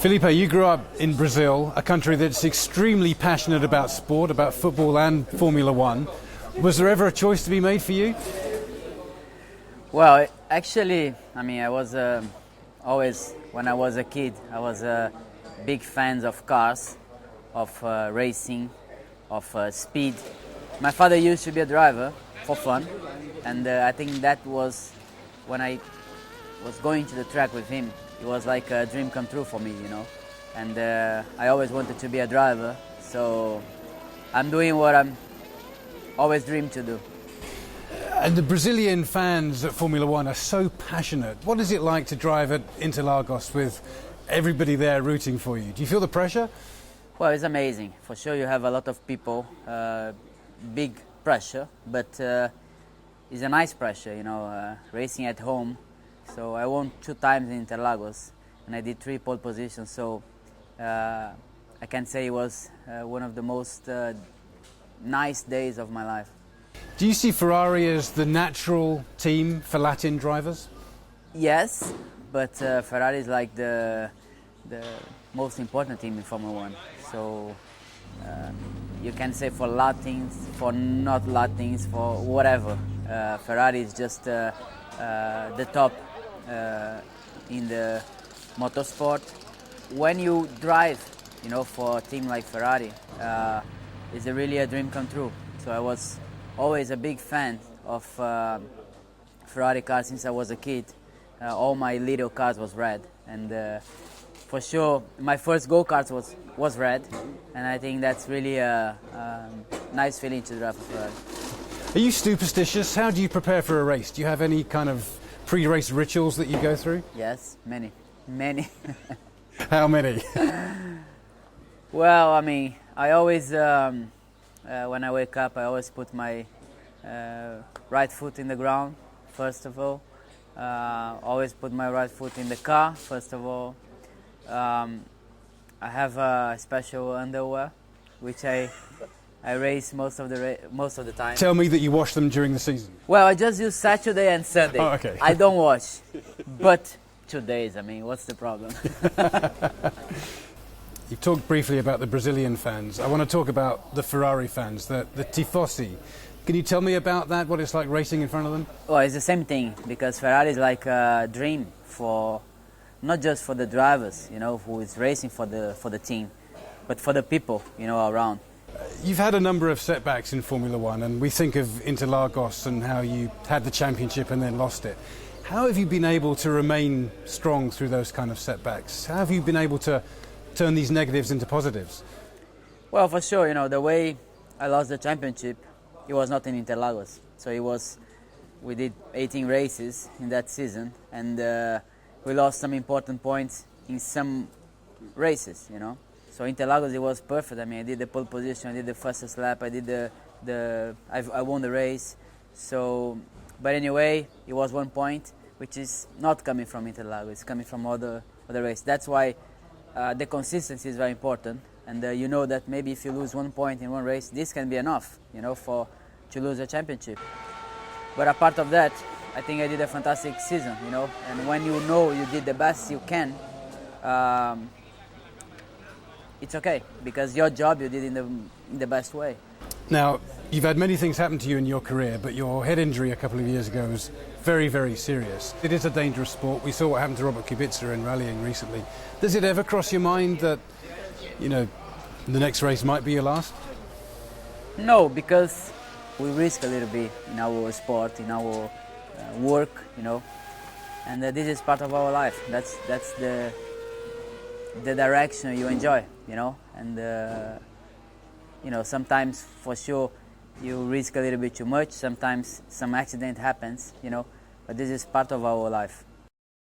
Felipe, you grew up in Brazil, a country that's extremely passionate about sport, about football and Formula One. Was there ever a choice to be made for you? Well, actually, I was always, when I was a kid, I was a big fan of cars, of racing, of speed. My father used to be a driver for fun, and I think that was when I was going to the track with him. It was like a dream come true for me, and I always wanted to be a driver, so I'm doing what I'm always dreamed to do. And the Brazilian fans at Formula One are so passionate. What is it like to drive at Interlagos with everybody there rooting for you? Do you feel the pressure? Well, it's amazing. For sure you have a lot of people, big pressure, but it's a nice pressure, racing at home. So I won 2 times in Interlagos and I did 3 pole positions, so I can say it was one of the most nice days of my life. Do you see Ferrari as the natural team for Latin drivers? Yes, but Ferrari is like the most important team in Formula One. So you can say for Latins, for not Latins, for whatever. Ferrari is just the top in the motorsport. When you drive, for a team like Ferrari, it's really a dream come true. So I was always a big fan of Ferrari cars since I was a kid. All my little cars was red, and for sure my first go-kart was red, and I think that's really a nice feeling to drive a Ferrari. Are you superstitious? How do you prepare for a race? Do you have any kind of pre-race rituals that you go through? Yes, many. How many? Well, I always, when I wake up, I always put my right foot in the ground, first of all. Always put my right foot in the car, first of all. I have a special underwear, which I race most of the time. Tell me that you wash them during the season. Well, I just use Saturday and Sunday. Oh, okay. I don't wash, but 2 days, what's the problem? You've talked briefly about the Brazilian fans. I want to talk about the Ferrari fans, the tifosi. Can you tell me about that, what it's like racing in front of them? Well, it's the same thing, because Ferrari is like a dream for, not just for the drivers, who is racing for the team, but for the people, around. You've had a number of setbacks in Formula One, and we think of Interlagos and how you had the championship and then lost it. How have you been able to remain strong through those kind of setbacks? How have you been able to turn these negatives into positives? Well, for sure, the way I lost the championship, it was not in Interlagos. So we did 18 races in that season, and we lost some important points in some races, So Interlagos, it was perfect. I did the pole position, I did the fastest lap, I did I won the race. So, but anyway, it was 1 point, which is not coming from Interlagos, it's coming from other races. That's why the consistency is very important, and you know that maybe if you lose 1 point in one race, this can be enough, to lose a championship. But apart of that, I think I did a fantastic season, and when you know you did the best you can, it's okay, because your job you did in the best way. Now, you've had many things happen to you in your career, but your head injury a couple of years ago was very, very serious. It is a dangerous sport. We saw what happened to Robert Kubica in rallying recently. Does it ever cross your mind that, the next race might be your last? No, because we risk a little bit in our sport, in our work, and this is part of our life. That's the direction you enjoy, and sometimes for sure you risk a little bit too much, sometimes some accident happens, but this is part of our life.